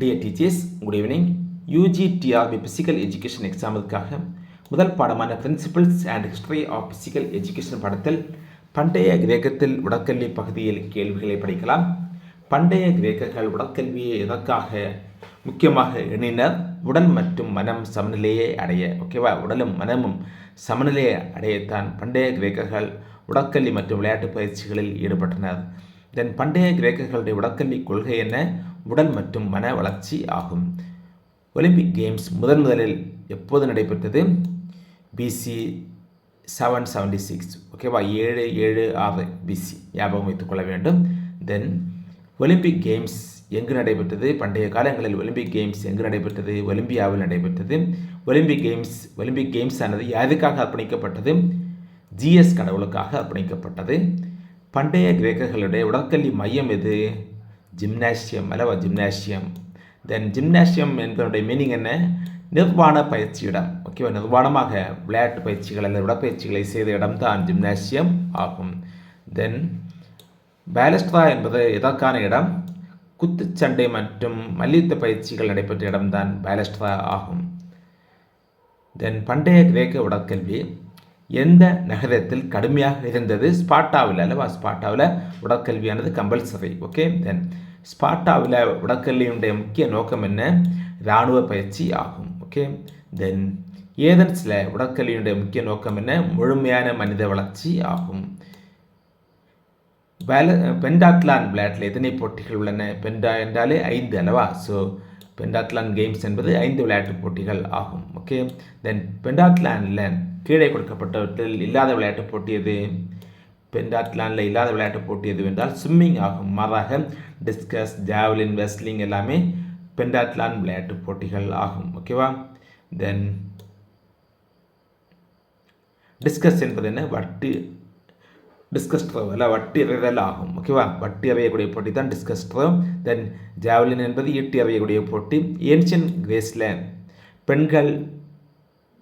Dear teachers, good evening. UGTRB Physical Education எக்ஸாமுக்காக முதல் பாடமான principles and history of physical education பாடத்தில் பண்டைய கிரேக்கத்தில் உடற்கல்வி பகுதியில் கேள்விகளை படிக்கலாம். பண்டைய கிரேக்கர்கள் உடற்கல்வியை எதற்காக முக்கியமாக எண்ணினர்? உடல் மற்றும் மனம் சமநிலையை அடைய. ஓகேவா, உடலும் மனமும் சமநிலையை அடையத்தான் பண்டைய கிரேக்கர்கள் உடற்கல்வி மற்றும் விளையாட்டு பயிற்சிகளில் ஈடுபட்டனர். தென் பண்டைய கிரேக்கர்களுடைய உடற்கல்வி கொள்கை என்ன? உடல் மற்றும் மன வளர்ச்சி ஆகும். ஒலிம்பிக் கேம்ஸ் முதலில் எப்போது நடைபெற்றது? பிசி 776. ஓகேவா, 776 பிசி ஞாபகம் வைத்துக்கொள்ள வேண்டும். தென் ஒலிம்பிக் கேம்ஸ் எங்கு நடைபெற்றது? பண்டைய காலங்களில் ஒலிம்பிக் கேம்ஸ் எங்கு நடைபெற்றது? ஒலிம்பியாவில் நடைபெற்றது. ஒலிம்பிக் கேம்ஸ் ஆனது யாருக்காக அர்ப்பணிக்கப்பட்டது? ஜிஎஸ் கடவுளுக்காக அர்ப்பணிக்கப்பட்டது. பண்டைய கிரேக்கர்களுடைய உடற்கல்வி மையம் எது? ஜிம்னாசியம் அல்லவா, ஜிம்னாசியம். தென் ஜிம்னாசியம் என்பதனுடைய மீனிங் என்ன? நிர்வாண பயிற்சி இடம். ஓகேவா, நிர்வாணமாக விளையாட்டு பயிற்சிகள் அல்லது உடற்பயிற்சிகளை செய்த இடம் தான் ஜிம்னாசியம் ஆகும். தென் பேலஸ்ட்ரா என்பது எதற்கான இடம்? குத்துச்சண்டை மற்றும் மல்யுத்த பயிற்சிகள் நடைபெற்ற இடம்தான் பேலஸ்ட்ரா ஆகும். தென் பண்டைய கிரேக்க உடற்கல்வி எந்த நகரத்தில் கடுமையாக இருந்தது? ஸ்பார்ட்டாவில் அல்லவா, ஸ்பார்ட்டாவில் உடற்கல்வியானது கம்பல்சரி. ஓகே, தென் ஸ்பார்ட்டாவில் உடற்கல்வியினுடைய முக்கிய நோக்கம் என்ன? இராணுவ பயிற்சி ஆகும். ஓகே, தென் ஏதென்ஸில் உடற்கல்வியினுடைய முக்கிய நோக்கம் என்ன? முழுமையான மனித வளர்ச்சி ஆகும். பென்டாட்லான் விளையாட்டில் எத்தனை போட்டிகள் உள்ளன? பெண்டா என்றாலே 5 அல்லவா. ஸோ பென்டாட்லான் கேம்ஸ் என்பது 5 விளையாட்டு போட்டிகள் ஆகும். ஓகே, தென் பென்டாட்லானில் கீழே கொடுக்கப்பட்டவற்றில் இல்லாத விளையாட்டு போட்டி எது? பென்டாட்லானில் இல்லாத விளையாட்டு போட்டி எது என்றால் ஸ்விம்மிங் ஆகும். மாறாக டிஸ்கஸ், ஜாவலின், வெஸ்லிங் எல்லாமே பென்டாட்லான் விளையாட்டு போட்டிகள் ஆகும். ஓகேவா, தென் டிஸ்கஸ் என்பது என்ன? டிஸ்கஸ் த்ரோ அல்ல, வட்டி எறிதல் ஆகும். ஓகேவா, வட்டி எறியக்கூடிய போட்டி தான் டிஸ்கஸ் த்ரோ. தென் ஜாவலின் என்பது ஈட்டி எறியக்கூடிய போட்டி. ஏன்ஷியன் கிரீஸில் பெண்கள்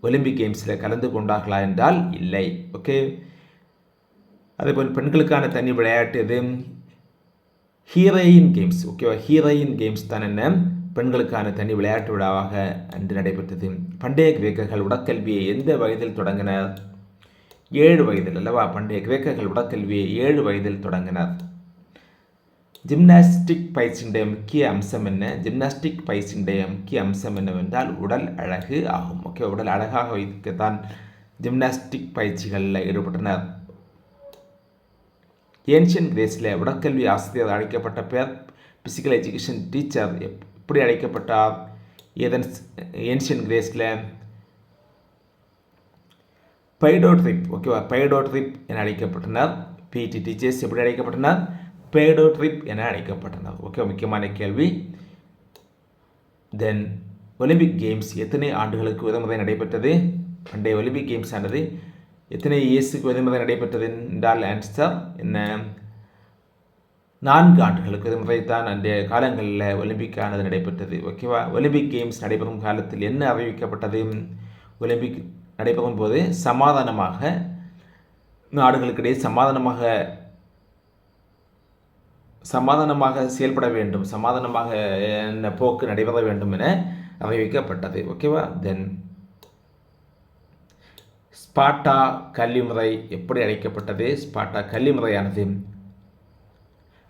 ஒலிம்பிக் கேம்ஸில் கலந்து கொண்டார்களா என்றால் இல்லை. ஓகே, அதேபோல் பெண்களுக்கான தனி விளையாட்டு எது? Heroine games. ஓகேவா, ஹீரோயின் கேம்ஸ் தான் என்ன? பெண்களுக்கான தனி விளையாட்டு விழாவாக அன்று நடைபெற்றது. பண்டைய கிரேக்கர்கள் உடற்கல்வியை எந்த வயதில் தொடங்கினர்? 7 வயதில் அல்லவா. பண்டைய கிரேக்கர்கள் உடற்கல்வியை 7 வயதில் தொடங்கினர். ஜிம்னாஸ்டிக் பயிற்சியுடைய முக்கிய அம்சம் என்ன? ஜிம்னாஸ்டிக் பயிற்சியுடைய முக்கிய அம்சம் என்னவென்றால் உடல் அழகு ஆகும். ஓகே, உடல் அழகாக வைக்கத்தான் ஜிம்னாஸ்டிக் பயிற்சிகளில் ஈடுபட்டனர். ஏன்ஷியன் கிரீஸில் உடற்கல்வி ஆசிரியர் அழைக்கப்பட்ட பேர் பிசிக்கல் எஜுகேஷன் டீச்சர் எப்படி அழைக்கப்பட்டார்? ஏதென்ஸ் ஏன்ஷியன் கிரீஸில் பைடோட்ரிப். ஓகேவா, பைடோட்ரிப் என அழைக்கப்பட்டனர். பிடி டீச்சர்ஸ் எப்படி அழைக்கப்பட்டனர்? பைடோட்ரிப் என அழைக்கப்பட்டனர். ஓகே, முக்கியமான கேள்வி. தென் ஒலிம்பிக் கேம்ஸ் எத்தனை ஆண்டுகளுக்கு முதன்முறை நடைபெற்றது? பண்டைய ஒலிம்பிக் கேம்ஸ் ஆனது எத்தனை இயர்ஸுக்கு முதன்முறை நடைபெற்றது என்றால் ஆன்சர் என்ன? 4 ஆண்டுகளுக்கு முதன்முறை தான் அன்றைய காலங்களில் ஒலிம்பிக் ஆனது நடைபெற்றது. ஓகேவா, ஒலிம்பிக் கேம்ஸ் நடைபெறும் காலத்தில் என்ன அறிவிக்கப்பட்டது? ஒலிம்பிக் நடைபெறும் போது சமாதானமாக நாடுகளுக்கிடையே சமாதானமாக செயல்பட வேண்டும், சமாதானமாக போக்கு நடைபெற வேண்டும் என அறிவிக்கப்பட்டது. ஓகேவா, தென் ஸ்பார்ட்டா கல்விமுறை எப்படி அழைக்கப்பட்டது? ஸ்பார்ட்டா கல்விமுறையானது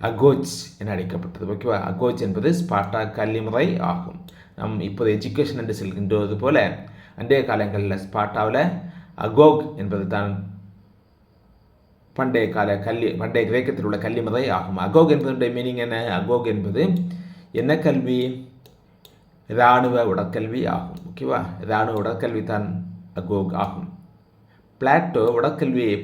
அகோஜ் என அழைக்கப்பட்டது. ஓகேவா, அகோஜ் என்பது ஸ்பார்ட்டா கல்விமுறை ஆகும். நம் இப்போது எஜுகேஷன் என்று செல்கின்றது போல அன்றைய காலங்களில் ஸ்பார்ட்டாவில் அகோக் என்பது தான் பண்டைய கிரேக்கத்தில் உள்ள கல்வி முறை ஆகும். அகோக் என்பதனுடைய மீனிங் என்ன? அகோக் என்பது என்ன கல்வி? இராணுவ உடற்கல்வி ஆகும். ஓகேவா, இராணுவ உடற்கல்வி தான் அகோக் ஆகும். பிளாட்டோ உடற்கல்வியை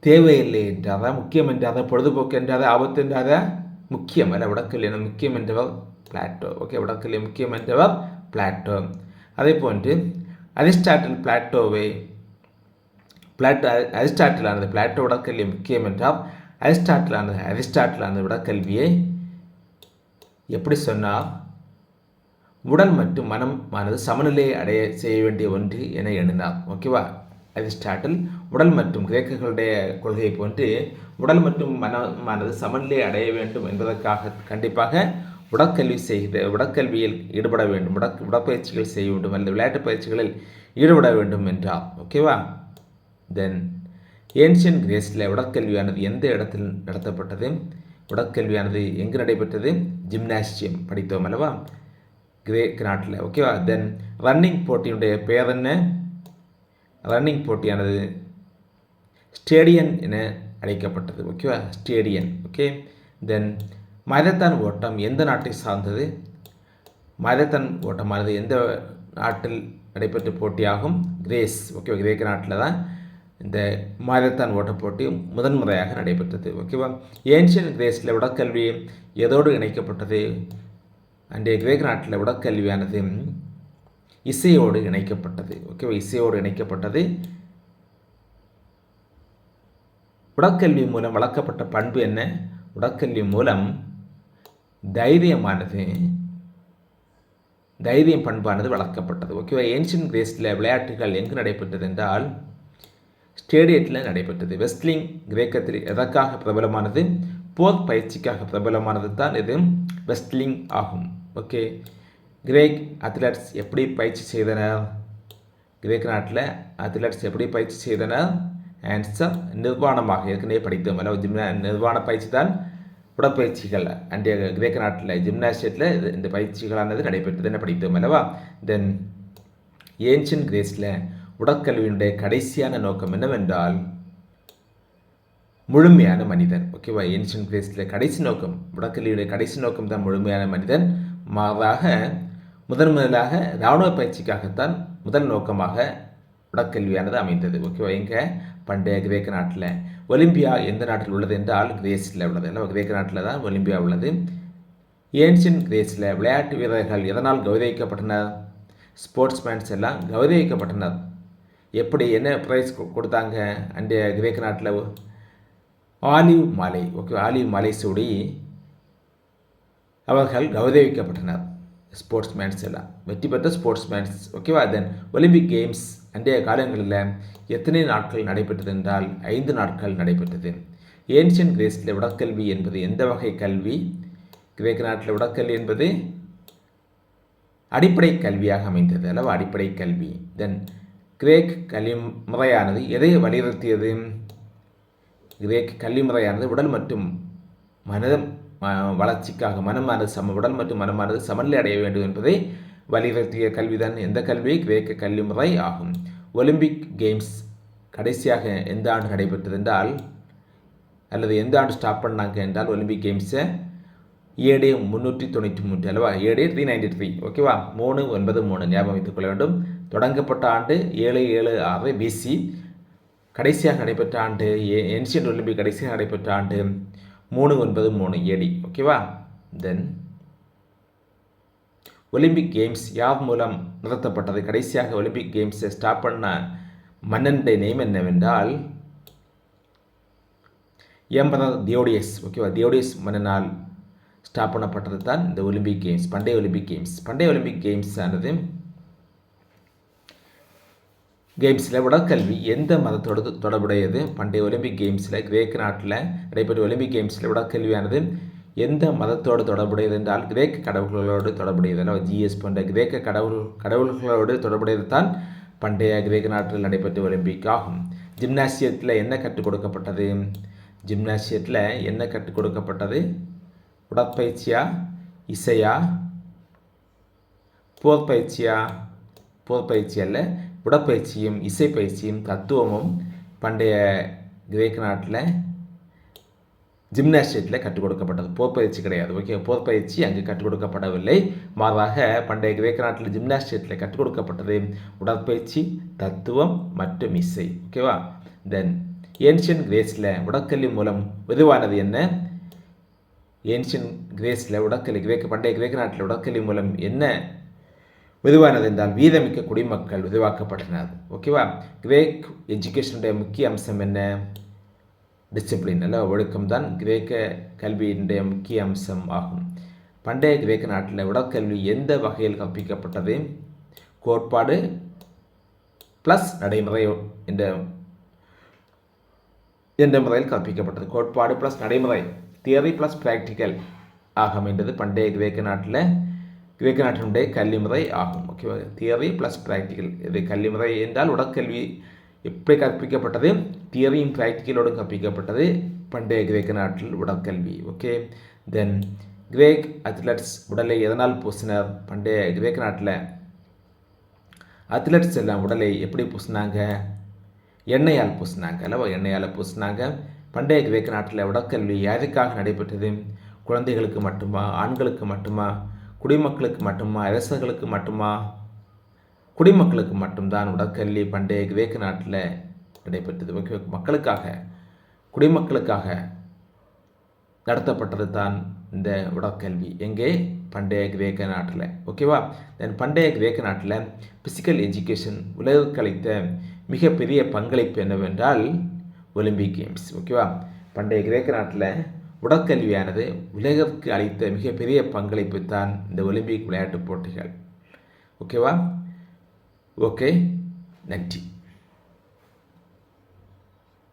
தேவையில்லை என்றாரா, முக்கியம் என்றாரா, பொழுதுபோக்கு என்றாரா, ஆபத்து என்றாரா? முக்கியம் அல்ல, உடற்கல்வி என முக்கியம் என்றவர் பிளாட்டோ. ஓகே, உடற்கல்வி முக்கியம் என்றவர் பிளாட்டோ. அதே போன்று அரிஸ்டாட்டிலானது பிளாட்டோ உடற்கல்வி முக்கியம் என்றால் அரிஸ்டாட்டிலானது உடற்கல்வியை எப்படி சொன்னார்? உடல் மற்றும் மனமானது சமநிலையை அடைய செய்ய வேண்டிய ஒன்று என எண்ணினார். ஓகேவா, அரிஸ்டாட்டில் உடல் மற்றும் கிரேக்கர்களுடைய கொள்கை போன்று உடல் மற்றும் மனமானது சமநிலை அடைய வேண்டும் என்பதற்காக கண்டிப்பாக உடற்கல்வியில் ஈடுபட வேண்டும், உடற்பயிற்சிகள் செய்ய வேண்டும் அல்லது விளையாட்டு பயிற்சிகளில் ஈடுபட வேண்டும் என்றார். ஓகேவா? தென் ஏன்ஷியன் கிரேஸில் உடற்கல்வியானது எந்த இடத்தில் நடத்தப்பட்டது? உடற்கல்வியானது எங்கு நடைபெற்றது? ஜிம்னாசியம் படித்தோம் அல்லவா கிரேக் நாட்டில். ஓகேவா? தென் ரன்னிங் போட்டியுடைய பெயர் என்ன? ரன்னிங் போட்டியானது ஸ்டேடியன் என அழைக்கப்பட்டது. ஓகேவா? ஸ்டேடியன். ஓகே. தென் மாரத்தான் ஓட்டம் எந்த நாட்டை சார்ந்தது? மாரத்தான் ஓட்டமானது எந்த நாட்டில் நடைபெற்ற போட்டியாகும்? கிரேஸ். ஓகேவா? கிரேக்க நாட்டில் தான் இந்த மாரத்தான் ஓட்ட போட்டி முதன்முறையாக நடைபெற்றது. ஓகேவா? ஏன்ஷியன் கிரேஸில் உடற்கல்வி எதோடு இணைக்கப்பட்டது? அன்றைய கிரேக்க நாட்டில் உடற்கல்வியானது இசையோடு இணைக்கப்பட்டது. ஓகேவா? இசையோடு இணைக்கப்பட்டது. உடற்கல்வி மூலம் வளர்க்கப்பட்ட பண்பு என்ன? உடற்கல்வி மூலம் தைரியம் பண்பானது வளர்க்கப்பட்டது. ஓகேவா? ஏன்ஷியன் கிரேஸில் விளையாட்டுகள் எங்கு நடைபெற்றது என்றால் ஸ்டேடியத்தில் நடைபெற்றது. வெஸ்ட்லிங் கிரேக்கத்தில் எதற்காக பிரபலமானது? போர் பயிற்சிக்காக பிரபலமானது தான் இது வெஸ்ட்லிங் ஆகும். ஓகே. கிரேக் அத்லட்ஸ் எப்படி பயிற்சி செய்தனர்? கிரேக்க நாட்டில் அத்லட்ஸ் எப்படி பயிற்சி செய்தனர்? ஆன்சர் நிர்வாணமாக. ஏற்கனவே படித்தோம் அல்ல, நிர்வாண பயிற்சி தான் உடற்பயிற்சிகள் அன்றைய கிரேக்க நாட்டில் ஜிம்னாசியத்தில் இந்த பயிற்சிகளானது நடைபெற்றது என படித்தோம் அல்லவா. தென் ஏன்ஷியன் கிரேஸில் உடற்கல்வியினுடைய கடைசியான நோக்கம் என்னவென்றால் முழுமையான மனிதன். ஓகேவா? ஏன்ஷியன் கிரேஸில் கடைசி நோக்கம், உடற்கல்வியுடைய கடைசி நோக்கம் தான் முழுமையான மனிதன். மாறாக முதலாக இராணுவ பயிற்சிக்காகத்தான் முதல் நோக்கமாக உடற்கல்வியானது அமைந்தது. ஓகேவா? இங்கே பண்டைய கிரேக்க நாட்டில். ஒலிம்பியா எந்த நாட்டில் உள்ளது என்றால் கிரேஸில் உள்ளது. இல்லை, கிரேக்க நாட்டில் தான் ஒலிம்பியா உள்ளது. ஏன்ஷியன் கிரேஸில் விளையாட்டு வீரர்கள் எதனால் கௌரவிக்கப்பட்டனர்? ஸ்போர்ட்ஸ்மேன்ஸ் எல்லாம் கௌரவிக்கப்பட்டனர். எப்படி, என்ன ப்ரைஸ் கொடுத்தாங்க? அன்றைய கிரேக்க நாட்டில் ஆலிவ் மாலை. ஓகே, ஆலிவ் மாலை சூடி அவர்கள் கௌரவிக்கப்பட்டனர். ஸ்போர்ட்ஸ்மேன்ஸ் எல்லாம் வெற்றி பெற்ற ஸ்போர்ட்ஸ்மேன்ஸ். ஓகேவா? தென் ஒலிம்பிக் கேம்ஸ் அன்றைய காலங்களில் எத்தனை நாட்கள் நடைபெற்றது என்றால் 5 நாட்கள் நடைபெற்றது. ஏன்ஷியன் கிரேஸில் உடற்கல்வி என்பது எந்த வகை கல்வி? கிரேக்க நாட்டில் உடற்கல்வி என்பது அடிப்படை கல்வியாக அமைந்தது அல்லவா, அடிப்படை கல்வி. தென் கிரேக் கல்வி முறையானது எதை வலியுறுத்தியது? கிரேக் கல்வி முறையானது உடல் மற்றும் மனம் வளர்ச்சிக்காக உடல் மற்றும் மனமானது சமநிலை அடைய வேண்டும் என்பதை வலியுறுத்திய கல்விதான் எந்த கல்வி? கிரேக்க கல்வி முறை ஆகும். ஒலிம்பிக் கேம்ஸ் கடைசியாக எந்த ஆண்டு நடைபெற்றது என்றால், அல்லது எந்த ஆண்டு ஸ்டாப் பண்ணாங்க என்றால் ஒலிம்பிக் கேம்ஸை AD 393 அல்லவா, AD 393. ஓகேவா? 393 ஞாபகம் வைத்துக் கொள்ள வேண்டும். தொடங்கப்பட்ட ஆண்டு 776 BC. கடைசியாக நடைபெற்ற ஆண்டு ஏன்ஷியன்ட் ஒலிம்பிக் கடைசியாக நடைபெற்ற ஆண்டு 393 AD. ஓகேவா? தென் ஒலிம்பிக் கேம்ஸ் யார் மூலம் நிறுத்தப்பட்டது? கடைசியாக ஒலிம்பிக் கேம்ஸை ஸ்டாப் பண்ண மன்னனுடைய நேம் என்னவென்றால் எம்பரர் தியோடியஸ். ஓகேவா? தியோடியஸ் மன்னனால் ஸ்டாப் பண்ணப்பட்டது தான் இந்த ஒலிம்பிக் கேம்ஸ், பண்டைய ஒலிம்பிக் கேம்ஸ். பண்டைய ஒலிம்பிக் கேம்ஸ் ஆனது கேம்ஸில் உடற்கல்வி எந்த மதத்தோடு தொடர்புடையது? பண்டைய ஒலிம்பிக் கேம்ஸில் கிரேக்க நாட்டில் நடைபெற்ற ஒலிம்பிக் கேம்ஸில் உடற்கல்வியானது எந்த மதத்தோடு தொடர்புடையது என்றால் கிரேக்க கடவுள்களோடு தொடர்புடையது அல்ல, ஜிஎஸ் போன்ற கிரேக்க கடவுள்களோடு தொடர்புடையது தான் பண்டைய கிரேக்க நாட்டில் நடைபெற்ற ஒலிம்பிக் ஆகும். ஜிம்னாசியத்தில் என்ன கற்றுக் கொடுக்கப்பட்டது? ஜிம்னாசியத்தில் என்ன கற்றுக் கொடுக்கப்பட்டது? உடற்பயிற்சியா, இசையா, போர் பயிற்சியா? போர் பயிற்சி அல்ல, உடற்பயிற்சியும் இசை பயிற்சியும் தத்துவமும் பண்டைய கிரேக்க நாட்டில் ஜிம்னாசியத்தில் கற்றுக் கொடுக்கப்பட்டது. போர் பயிற்சி கிடையாது. ஓகே, போர் பயிற்சி அங்கு கற்றுக் கொடுக்கப்படவில்லை. மாறாக பண்டைய கிரேக்க நாட்டில் ஜிம்னாசியத்தில் கற்றுக் கொடுக்கப்பட்டது உடற்பயிற்சி, தத்துவம் மற்றும் இசை. ஓகேவா? தென் ஏன்ஷியன் கிரேஸில் உடற்கல்வி மூலம் உருவானது என்ன? ஏன்ஷியன் கிரேஸில் பண்டைய கிரேக்க நாட்டில் உடற்கல்வி மூலம் என்ன உருவானது என்றால் வீரமிக்க குடிமக்கள் உருவாக்கப்பட்டனர். ஓகேவா? கிரேக் எஜுகேஷனுடைய முக்கிய அம்சம் என்ன? டிசிப்ளின் அல்ல, ஒழுக்கம் தான் கிரேக்க கல்வியினுடைய முக்கிய அம்சம் ஆகும். பண்டைய கிரேக்க நாட்டில் உடற்கல்வி எந்த வகையில் கற்பிக்கப்பட்டது? கோட்பாடு ப்ளஸ் நடைமுறை என்ற என்ற முறையில் கற்பிக்கப்பட்டது. கோட்பாடு ப்ளஸ் நடைமுறை, தியரி ப்ளஸ் ப்ராக்டிக்கல் ஆக அமைந்தது பண்டைய கிரேக்க நாட்டினுடைய கல்வி முறை ஆகும். ஓகேவா, தியரி ப்ளஸ் ப்ராக்டிக்கல். இது கல்வி முறை என்றால் உடற்கல்வி எப்படி கற்பிக்கப்பட்டது, தியரியும் ப்ராக்டிக்கலோடும் கற்பிக்கப்பட்டது பண்டைய கிரேக்க நாட்டில் உடற்கல்வி. ஓகே, தென் கிரேக் அத்லட்ஸ் உடலை எதனால் பூசினர்? பண்டைய கிரேக்க நாட்டில் அத்லட்ஸ் எல்லாம் உடலை எப்படி பூசினாங்க? எண்ணெயால் பூசினாங்க அல்லவா, எண்ணெயால் பூசினாங்க. பண்டைய கிரேக்க நாட்டில் உடற்கல்வி யாருக்காக நடைபெற்றது? குழந்தைகளுக்கு மட்டுமா, ஆண்களுக்கு மட்டுமா, குடிமக்களுக்கு மட்டுமா, அரசர்களுக்கு மட்டுமா? குடிமக்களுக்கு மட்டும்தான் உடற்கல்வி பண்டைய கிரேக்க நாட்டில் நடைபெற்றது. ஓகே, மக்களுக்காக, குடிமக்களுக்காக நடத்தப்பட்டது தான் இந்த உடற்கல்வி. எங்கே? பண்டைய கிரேக்க நாட்டில். ஓகேவா, தென் பண்டைய கிரேக்க நாட்டில் பிசிக்கல் எஜுகேஷன் உலகிற்கு அளித்த மிகப்பெரிய பங்களிப்பு என்னவென்றால் ஒலிம்பிக் கேம்ஸ். ஓகேவா, பண்டைய கிரேக்க நாட்டில் உடற்கல்வியானது உலகிற்கு அளித்த மிகப்பெரிய பங்களிப்பு தான் இந்த ஒலிம்பிக் விளையாட்டுப் போட்டிகள். ஓகேவா, ஓகே, நன்றி.